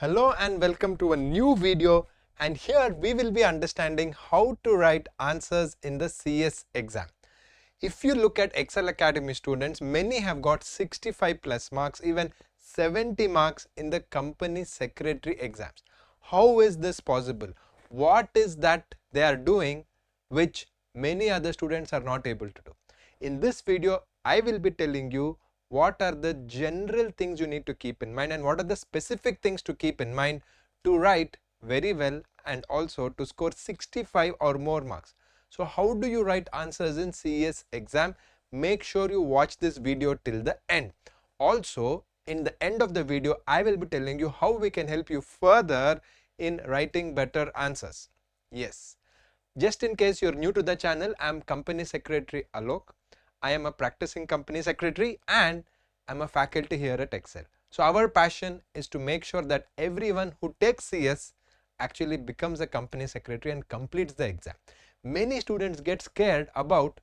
Hello and welcome to a new video, and here we will be understanding how to write answers in the CS exam. If you look at Excel Academy students, many have got 65 plus marks, even 70 marks in the company secretary exams. How is this possible? What is that they are doing which many other students are not able to do? In this video, I will be telling you what are the general things you need to keep in mind and what are the specific things to keep in mind to write very well and also to score 65 or more marks. So how do you write answers in CS exam? Make sure you watch this video till the end. Also, in the end of the video, I will be telling you how we can help you further in writing better answers. Yes. Just in case you're new to the channel, I'm Company Secretary Alok. I am a practicing company secretary and I'm a faculty here at Ekcel. So our passion is to make sure that everyone who takes CS actually becomes a company secretary and completes the exam. Many students get scared about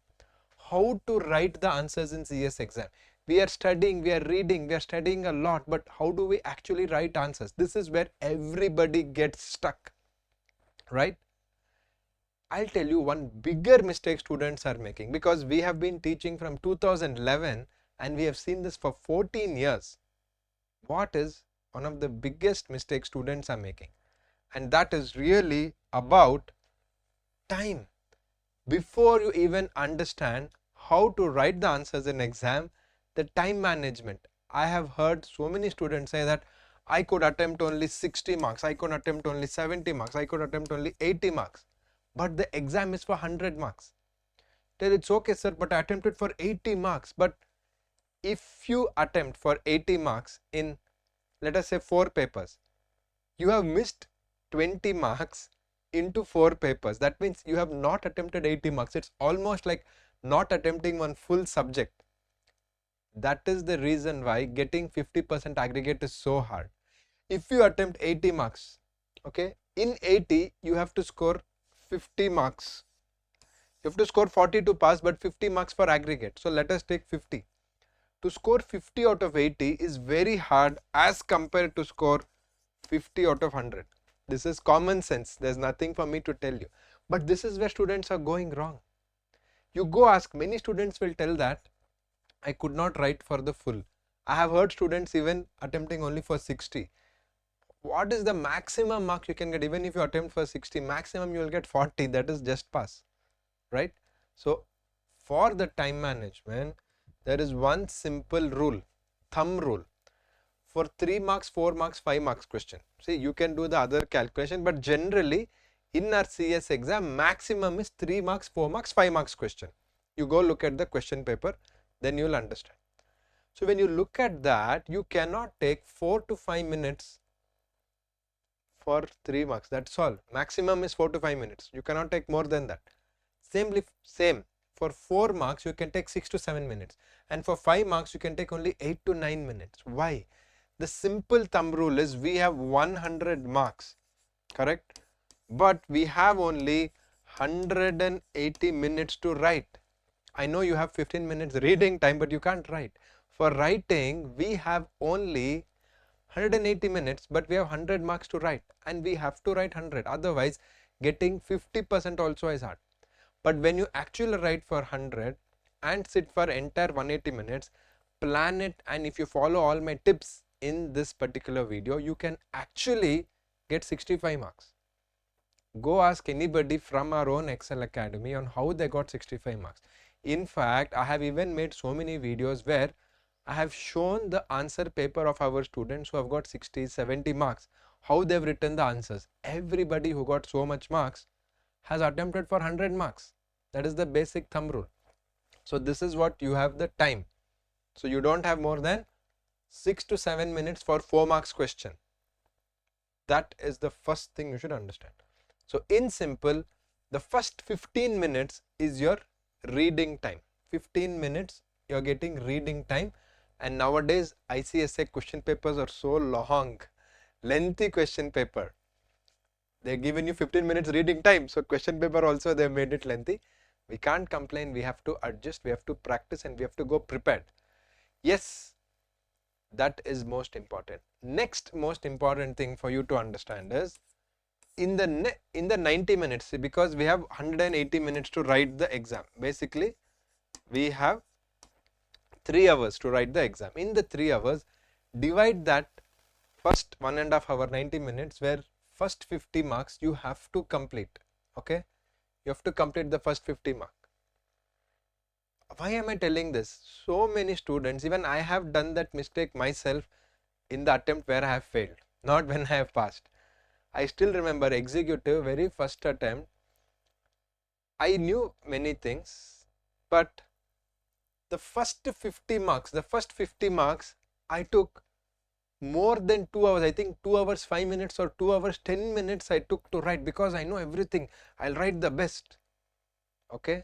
how to write the answers in CS exam. We are studying, we are reading, we are studying a lot, but how do we actually write answers? This is where everybody gets stuck, right? I'll tell you one bigger mistake students are making, because we have been teaching from 2011 and we have seen this for 14 years. What is one of the biggest mistakes students are making? And that is really about time. Before you even understand how to write the answers in exam, the time management. I have heard so many students say that I could attempt only 60 marks, I could attempt only 70 marks, I could attempt only 80 marks. But the exam is for 100 marks. Tell it's okay sir, but I attempted for 80 marks. But if you attempt for 80 marks in, let us say, 4 papers, you have missed 20 marks into 4 papers. That means you have not attempted 80 marks. It's almost like not attempting one full subject. That is the reason why getting 50% aggregate is so hard. If you attempt 80 marks, okay, in 80 you have to score 50 marks. You have to score 40 to pass, but 50 marks for aggregate. So let us take 50. To score 50 out of 80 is very hard as compared to score 50 out of 100. This is common sense. There's nothing for me to tell you. But this is where students are going wrong. You go ask, many students will tell that I could not write for the full. I have heard students even attempting only for 60. What is the maximum mark you can get? Even if you attempt for 60, maximum you will get 40. That is just pass, right? So for the time management, there is one simple rule, thumb rule. For 3 marks, 4 marks, 5 marks question. See, you can do the other calculation, but generally in our CS exam, maximum is 3 marks, 4 marks, 5 marks question. You go look at the question paper, then you will understand. So when you look at that, you cannot take 4 to 5 minutes for 3 marks. That's all. Maximum is 4 to 5 minutes. You cannot take more than that. Same for 4 marks you can take 6 to 7 minutes, and for 5 marks you can take only 8 to 9 minutes. Why? The simple thumb rule is we have 100 marks, correct? But we have only 180 minutes to write. I know you have 15 minutes reading time, but you can't write. For writing, we have only 180 minutes, but we have 100 marks to write, and we have to write 100. Otherwise, getting 50% also is hard. But when you actually write for 100 and sit for entire 180 minutes, plan it, and if you follow all my tips in this particular video, you can actually get 65 marks. Go ask anybody from our own Excel Academy on how they got 65 marks. In fact, I have even made so many videos where I have shown the answer paper of our students who have got 60, 70 marks, how they've written the answers. Everybody who got so much marks has attempted for 100 marks. That is the basic thumb rule. So this is what you have the time. So you don't have more than 6 to 7 minutes for 4 marks question. That is the first thing you should understand. So in simple, the first 15 minutes is your reading time. 15 minutes you're getting reading time. And nowadays ICSA question papers are so long, lengthy question paper. They're giving you 15 minutes reading time. So question paper also they made it lengthy. We can't complain. We have to adjust. We have to practice and we have to go prepared. Yes, That is most important. Next most important thing for you to understand is in the 90 minutes, because we have 180 minutes to write the exam. Basically, we have 3 hours to write the exam. In the 3 hours, divide that first 1.5 hour 90 minutes where first 50 marks you have to complete. Okay, you have to complete the first 50 mark. Why am I telling this? So many students, even I have done that mistake myself in the attempt where I have failed, not when I have passed. I still remember executive very first attempt. I knew many things, but the first 50 marks I took more than 2 hours. I think 2 hours 5 minutes or 2 hours 10 minutes I took to write, because I know everything. I'll write the best. Okay,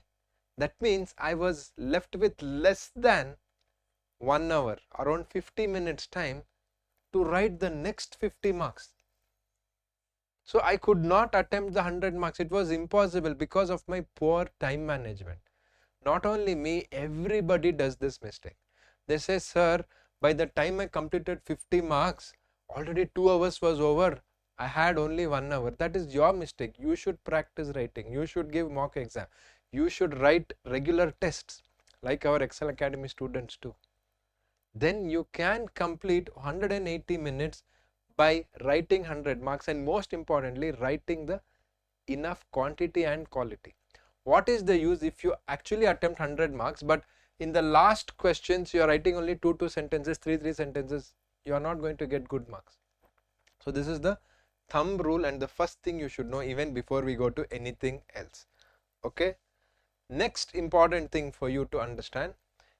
that means I was left with less than 1 hour, around 50 minutes time to write the next 50 marks. So I could not attempt the 100 marks. It was impossible because of my poor time management. Not only me, everybody does this mistake. They say, sir, by the time I completed 50 marks, already 2 hours was over. I had only 1 hour. That is your mistake. You should practice writing. You should give mock exam. You should write regular tests like our Excel Academy students do. Then you can complete 180 minutes by writing 100 marks, and most importantly writing the enough quantity and quality. What is the use if you actually attempt 100 marks but in the last questions you are writing only 2 sentences, 3 sentences? You are not going to get good marks. So this is the thumb rule and the first thing you should know even before we go to anything else. Okay, next important thing for you to understand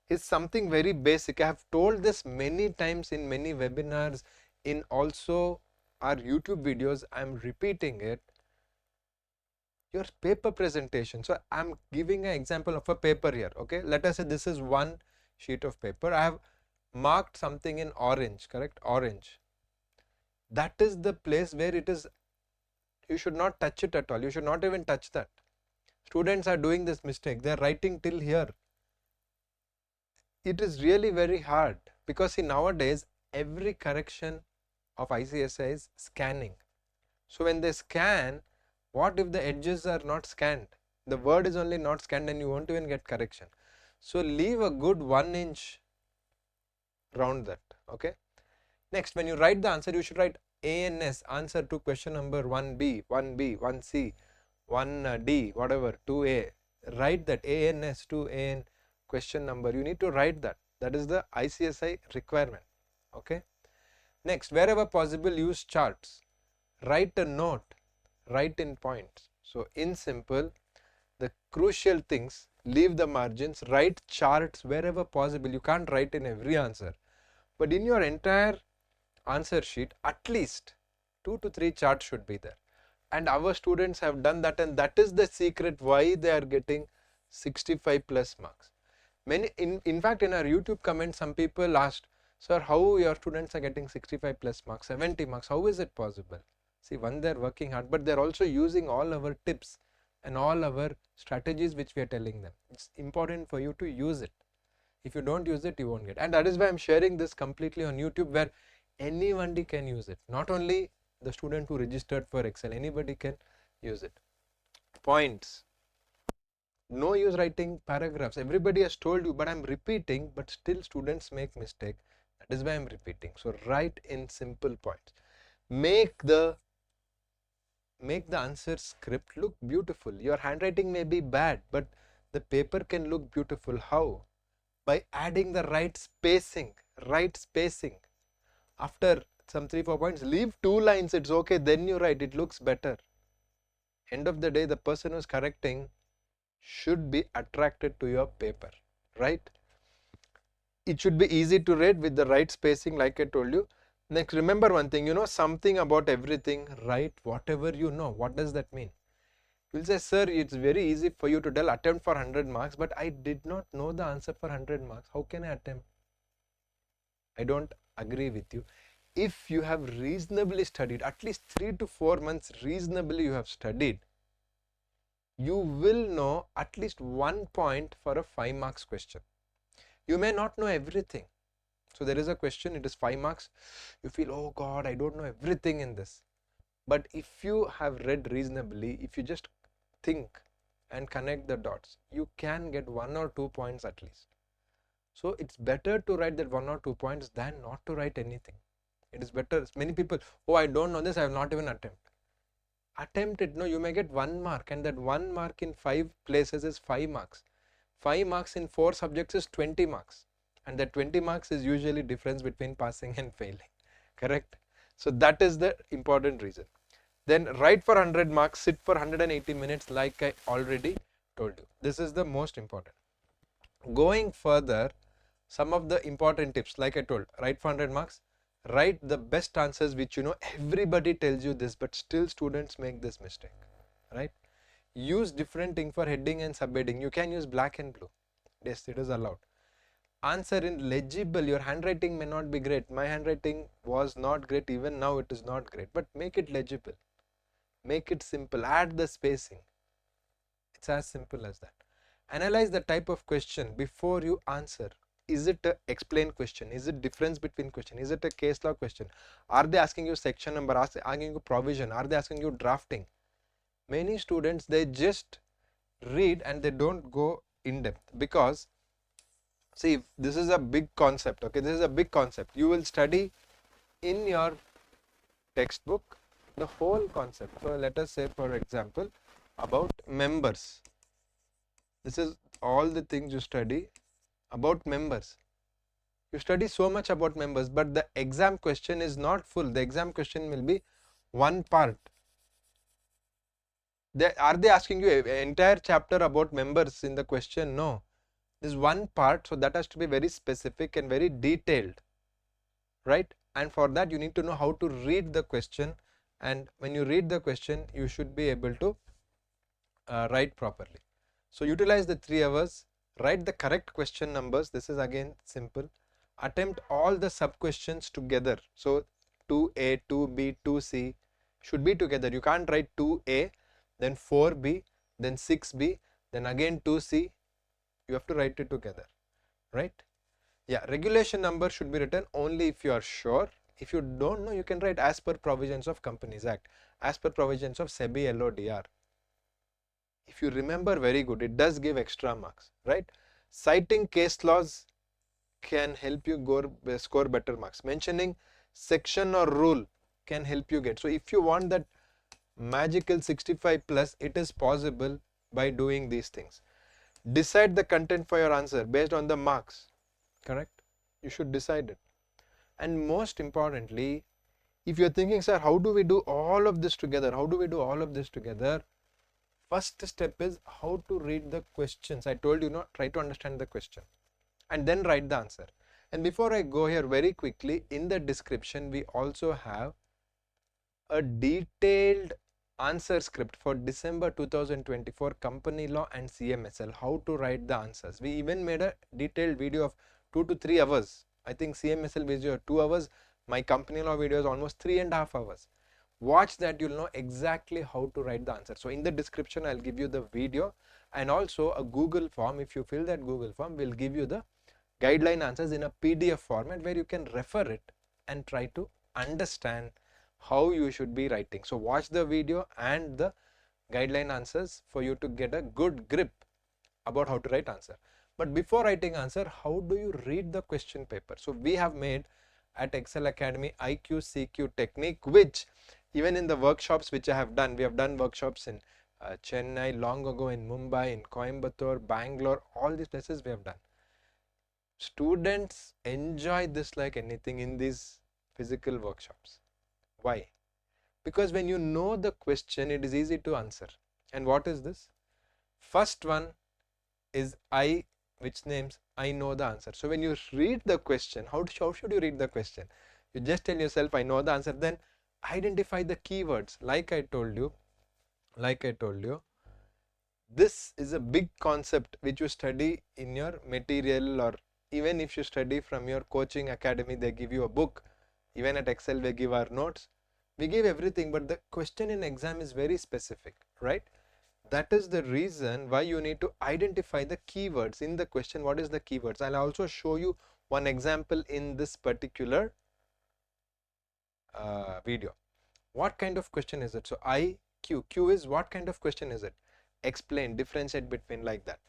is something very basic. I have told this many times in many webinars, in also our YouTube videos. I am repeating it. Your paper presentation. So I am giving an example of a paper here. Okay, let us say this is one sheet of paper. I have marked something in orange, correct? Orange. That is the place where it is, you should not touch it at all. You should not even touch that. Students are doing this mistake. They are writing till here. It is really very hard, because see, nowadays every correction of ICSI is scanning. So when they scan, what if the edges are not scanned? The word is only not scanned and you won't even get correction. So leave a good 1 inch around that. Okay. Next, when you write the answer, you should write ANS, answer to question number 1B, 1B, 1C, 1D, whatever, 2A. Write that ANS to AN question number. You need to write that. That is the ICSI requirement. Okay. Next, wherever possible, use charts. Write a note, write in points. So in simple, the crucial things, leave the margins, write charts wherever possible. You can't write in every answer, but in your entire answer sheet, at least 2 to 3 charts should be there. And our students have done that, and that is the secret why they are getting 65 plus marks. Many, in fact, in our YouTube comments, some people asked, sir, how your students are getting 65 plus marks, 70 marks, how is it possible? See, one, they're working hard, but they're also using all our tips and all our strategies which we are telling them. It's important for you to use it. If you don't use it, you won't get. And that is why I'm sharing this completely on YouTube, where anybody can use it. Not only the student who registered for Excel, anybody can use it. Points. No use writing paragraphs. Everybody has told you, but I'm repeating, but still students make mistake. That is why I'm repeating. So write in simple points. Make the answer script look beautiful. Your handwriting may be bad, but the paper can look beautiful. How? By adding the right spacing. After some 3-4 points, leave 2 lines. It's okay. Then you write. It looks better. End of the day, the person who's correcting should be attracted to your paper, right? It should be easy to read with the right spacing, like I told you. Next, remember one thing, you know something about everything, write whatever you know. What does that mean? You'll say, sir, it's very easy for you to tell attempt for 100 marks, but I did not know the answer for 100 marks. How can I attempt? I don't agree with you. If you have reasonably studied, at least 3 to 4 months reasonably you have studied, you will know at least 1 point for a 5 marks question. You may not know everything. So there is a question, it is 5 marks. You feel, oh God, I don't know everything in this. But if you have read reasonably, if you just think and connect the dots, you can get 1 or 2 points at least. So it's better to write that 1 or 2 points than not to write anything. It is better. Many people, oh, I don't know this, I have not even attempted. Attempt it. No, you may get 1 mark, and that 1 mark in 5 places is 5 marks. 5 marks in 4 subjects is 20 marks. And that 20 marks is usually difference between passing and failing. Correct? So that is the important reason. Then write for 100 marks, sit for 180 minutes like I already told you. This is the most important. Going further, some of the important tips, like I told, write for 100 marks, write the best answers which you know everybody tells you this, but still students make this mistake, right? Use different thing for heading and subheading. You can use black and blue. Yes, it is allowed. Answer in legible. Your handwriting may not be great. My handwriting was not great. Even now it is not great, but make it legible. Make it simple. Add the spacing. It's as simple as that. Analyze the type of question before you answer. Is it a explain question? Is it difference between question? Is it a case law question? Are they asking you section number? Are they asking you provision? Are they asking you drafting? Many students, they just read and they don't go in depth, because see, this is a big concept. Okay, this is a big concept. You will study in your textbook the whole concept. So let us say, for example, about members. This is all the things you study about members. You study so much about members, but the exam question is not full. The exam question will be one part. Are they asking you an entire chapter about members in the question? No. This is one part, so that has to be very specific and very detailed, right? And for that you need to know how to read the question, and when you read the question you should be able to write properly. So utilize the 3 hours, write the correct question numbers. This is again simple. Attempt all the sub questions together. So 2A, 2B, 2C should be together. You can't write 2A, then 4B, then 6B, then again 2C. You have to write it together, right? Yeah, regulation number should be written only if you are sure. If you don't know, you can write as per provisions of Companies Act, as per provisions of SEBI LODR. If you remember very good, it does give extra marks, right? Citing case laws can help you score better marks. Mentioning section or rule can help you get. So if you want that magical 65 plus, it is possible by doing these things. Decide the content for your answer based on the marks, correct? You should decide it. And most importantly, if you're thinking, sir, how do we do all of this together? How do we do all of this together? First step is how to read the questions. I told you, try to understand the question and then write the answer. And before I go here, very quickly, in the description we also have a detailed answer script for December 2024 company law and CMSL, how to write the answers. We even made a detailed video of 2 to 3 hours. I think CMSL video 2 hours, my company law video is almost 3.5 hours. Watch that, you'll know exactly how to write the answer. So in the description I'll give you the video and also a Google form. If you fill that Google form, we'll give you the guideline answers in a PDF format where you can refer it and try to understand how you should be writing. So watch the video and the guideline answers for you to get a good grip about how to write answer. But before writing answer, how do you read the question paper? So we have made at Ekcel Academy IQCQ technique, which even in the workshops which I have done, we have done workshops in Chennai, long ago in Mumbai, in Coimbatore, Bangalore, all these places we have done. Students enjoy this like anything in these physical workshops. Why? Because when you know the question, it is easy to answer. And what is this? First one is I, which names I know the answer. So when you read the question, how should you read the question? You just tell yourself I know the answer, then identify the keywords. Like I told you, this is a big concept which you study in your material, or even if you study from your coaching academy, they give you a book. Even at Ekcel we give our notes. We give everything, but the question in exam is very specific, right? That is the reason why you need to identify the keywords in the question. What is the keywords? I'll also show you one example in this particular video. What kind of question is it? So Q is what kind of question is it? Explain, differentiate between, like that.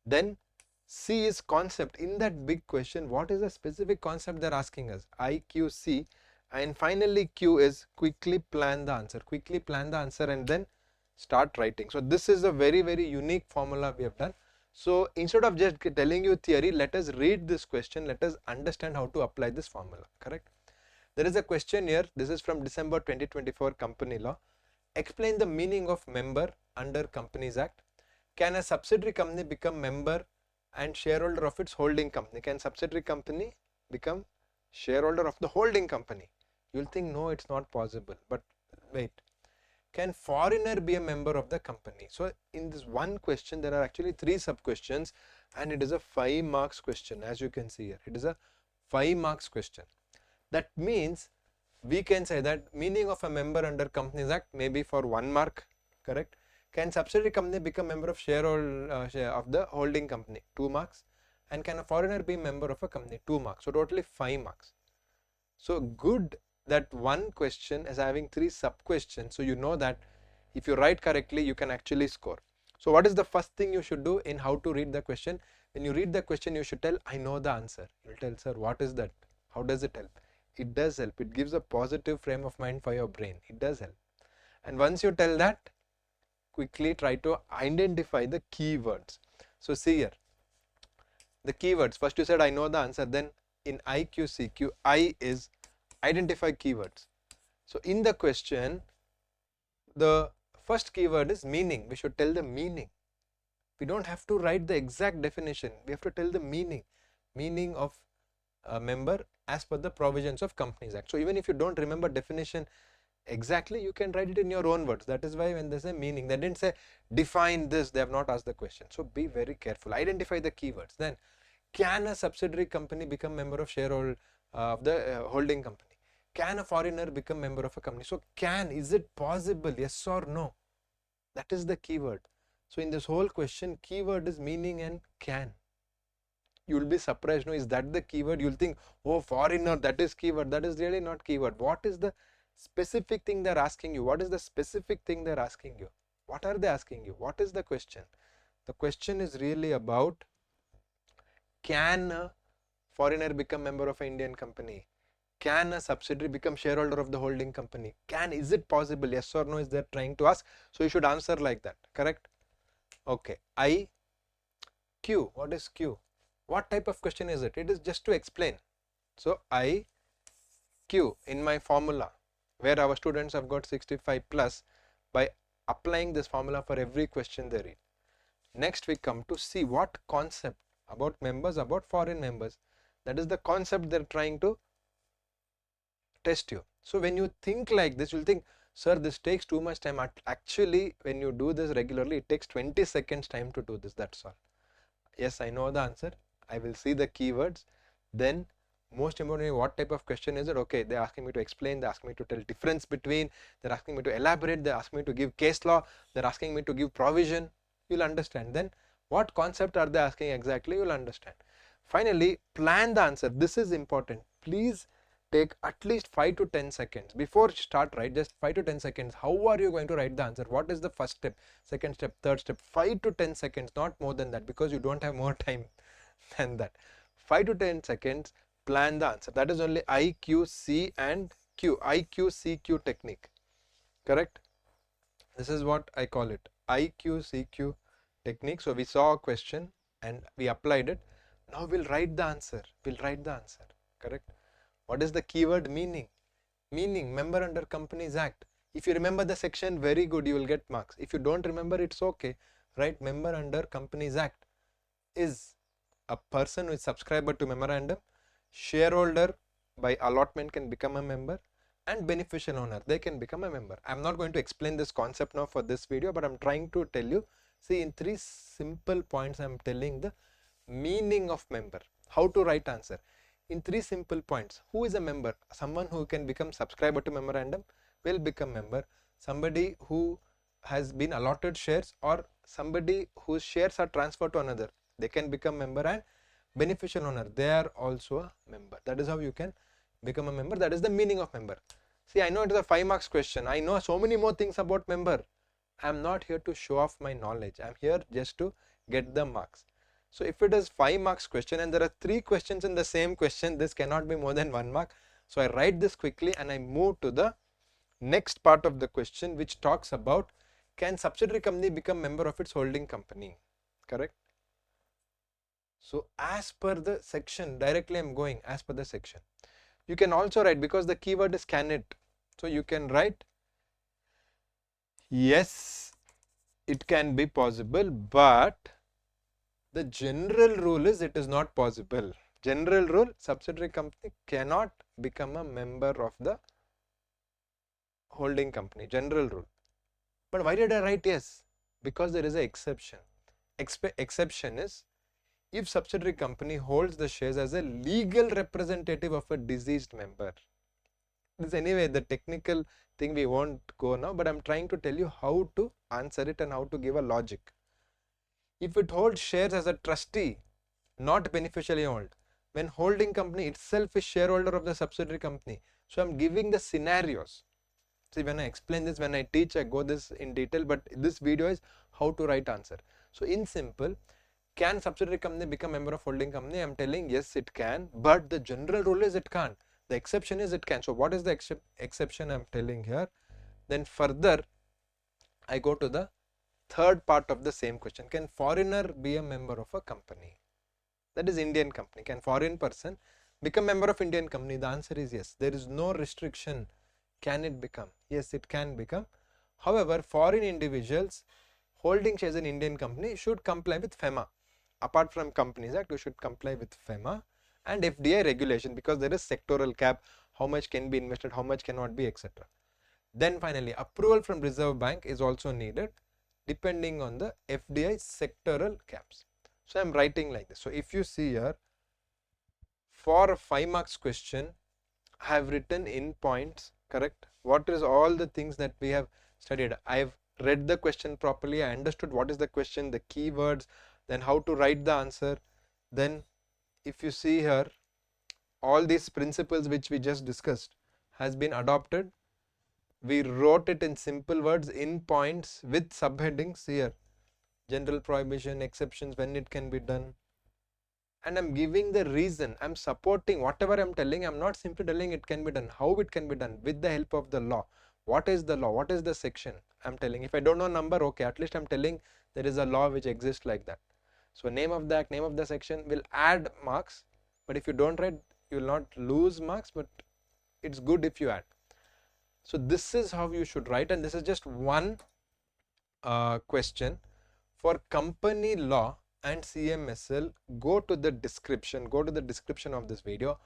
Then C is concept. In that big question, what is the specific concept they're asking us? IQC. And finally Q is quickly plan the answer. Quickly plan the answer and then start writing. So this is a very, very unique formula we have done. So instead of just telling you theory, let us read this question. Let us understand how to apply this formula. Correct? There is a question here. This is from December 2024 Company Law. Explain the meaning of member under Companies Act. Can a subsidiary company become member and shareholder of its holding company? Can subsidiary company become shareholder of the holding company? You'll think no, it's not possible. But wait. Can foreigner be a member of the company? So in this one question, there are actually 3 sub questions and it is a 5 marks question. As you can see here, it is a 5 marks question. That means we can say that meaning of a member under Companies Act may be for 1 mark, correct? Can subsidiary company become member of shareholder of the holding company? 2 marks. And can a foreigner be member of a company? 2 marks. So totally 5 marks. So good that one question is having 3 sub questions. So you know that if you write correctly, you can actually score. So what is the first thing you should do in how to read the question? When you read the question, you should tell, I know the answer. You will tell, sir, what is that? How does it help? It does help. It gives a positive frame of mind for your brain. It does help. And once you tell that, quickly try to identify the keywords. So see here, the keywords. First you said, I know the answer. Then in IQCQ, I is identify keywords. So in the question, the first keyword is meaning. We should tell the meaning. We don't have to write the exact definition. We have to tell the meaning of a member as per the provisions of Companies Act. So even if you don't remember definition exactly, you can write it in your own words. That is why when they say meaning, they didn't say define this, they have not asked the question. So be very careful, identify the keywords. Then can a subsidiary company become member of shareholder of the holding company? Can a foreigner become member of a company? So can, is it possible, yes or no? That is the keyword. So in this whole question, keyword is meaning and can. You will be surprised, no, is that the keyword? You'll think, oh, foreigner, that is keyword. That is really not keyword. What is the specific thing they're asking you? What is the specific thing they're asking you? What are they asking you? What is the question? The question is really about, can a foreigner become member of an Indian company? Can a subsidiary become shareholder of the holding company? Can, is it possible? Yes or no is they're trying to ask. So you should answer like that, correct? Okay, I, Q, what is Q? What type of question is it? It is just to explain. So I, Q in my formula, where our students have got 65 plus by applying this formula for every question they read. Next we come to see what concept about members, about foreign members. That is the concept they're trying to test you. So when you think like this, you'll think, sir, this takes too much time. Actually, when you do this regularly, it takes 20 seconds time to do this, that's all. Yes, I know the answer. I will see the keywords. Then most importantly, what type of question is it? Okay, they're asking me to explain, they're asking me to tell difference between, they're asking me to elaborate, they're asking me to give case law, they're asking me to give provision. You'll understand. Then what concept are they asking exactly? You'll understand. Finally, plan the answer. This is important. Please take at least 5 to 10 seconds before you start, right? Just 5 to 10 seconds. How are you going to write the answer? What is the first step, second step, third step? 5 to 10 seconds, not more than that, because you don't have more time than that. 5 to 10 seconds, plan the answer. That is only I, Q, C and Q. IQCQ technique, correct? This is what I call it, IQCQ technique. So we saw a question and we applied it. Now we'll write the answer. We'll write the answer, correct? What is the keyword? Meaning. Meaning, member under Companies Act. If you remember the section, very good, you will get marks. If you don't remember, it's okay. Right? Member under Companies Act is a person who is subscriber to memorandum, shareholder by allotment can become a member, and beneficial owner, they can become a member. I'm not going to explain this concept now for this video, but I'm trying to tell you, see, in 3 simple points, I'm telling the meaning of member, how to write answer. In 3 simple points. Who is a member? Someone who can become subscriber to memorandum will become member. Somebody who has been allotted shares or somebody whose shares are transferred to another, they can become member. And beneficial owner, they are also a member. That is how you can become a member. That is the meaning of member. See, I know it is a 5 marks question. I know so many more things about member. I am not here to show off my knowledge. I am here just to get the marks. So if it is 5 marks question and there are 3 questions in the same question, this cannot be more than 1 mark. So I write this quickly and I move to the next part of the question, which talks about, can subsidiary company become member of its holding company? Correct? So as per the section, directly I am going as per the section. You can also write, because the keyword is can it. So you can write, yes, it can be possible, but the general rule is it is not possible. General rule, subsidiary company cannot become a member of the holding company. General rule. But why did I write yes? Because there is an exception. Exception is if subsidiary company holds the shares as a legal representative of a deceased member. This anyway the technical thing we won't go now, but I'm trying to tell you how to answer it and how to give a logic. If it holds shares as a trustee, not beneficially owned, when holding company itself is shareholder of the subsidiary company. So I'm giving the scenarios. See, when I explain this, when I teach, I go this in detail, but this video is how to write answer. So in simple, can subsidiary company become member of holding company? I'm telling yes, it can, but the general rule is it can't. The exception is it can. So what is the exception I'm telling here? Then further, I go to the third part of the same question. Can foreigner be a member of a company? That is Indian company. Can foreign person become member of Indian company? The answer is yes. There is no restriction. Can it become? Yes, it can become. However, foreign individuals holding shares in Indian company should comply with FEMA. Apart from Companies Act, you should comply with FEMA and FDI regulation, because there is sectoral cap, how much can be invested, how much cannot be, etc. Then finally, approval from Reserve Bank is also needed depending on the FDI sectoral caps. So I am writing like this. So if you see here, for a 5 marks question, I have written in points, correct? What is all the things that we have studied? I have read the question properly. I understood what is the question, the keywords, then how to write the answer. Then if you see here, all these principles which we just discussed has been adopted. We wrote it in simple words in points with subheadings here. General prohibition, exceptions, when it can be done. And I'm giving the reason. I'm supporting whatever I'm telling. I'm not simply telling it can be done. How it can be done with the help of the law. What is the law? What is the section? I'm telling. If I don't know number, okay, at least I'm telling there is a law which exists like that. So name of the act, name of the section will add marks. But if you don't write, you will not lose marks, but it's good if you add. So this is how you should write, and this is just one question. For company law and CMSL, go to the description of this video.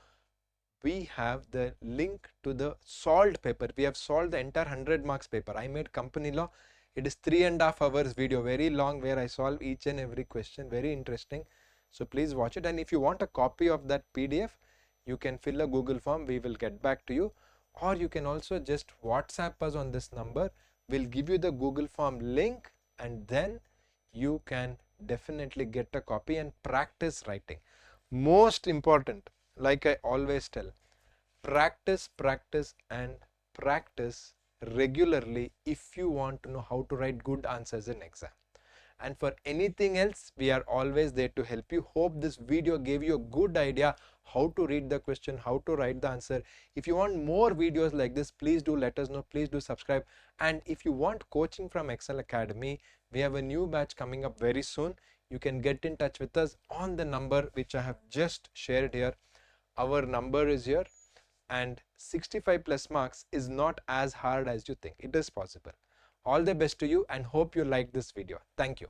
We have the link to the solved paper. We have solved the entire 100 marks paper. I made company law. It is 3.5 hours video, very long, where I solve each and every question, very interesting. So please watch it, and if you want a copy of that PDF, you can fill a Google form. We will get back to you, or you can also just WhatsApp us on this number. We'll give you the Google form link, and then you can definitely get a copy and practice writing. Most important, like I always tell, practice, practice and practice regularly if you want to know how to write good answers in exam. And for anything else, we are always there to help you. Hope this video gave you a good idea how to read the question, how to write the answer. If you want more videos like this, please do let us know. Please do subscribe. And if you want coaching from Ekcel Academy, we have a new batch coming up very soon. You can get in touch with us on the number which I have just shared here. Our number is here, and 65 plus marks is not as hard as you think. It is possible. All the best to you, and hope you like this video. Thank you.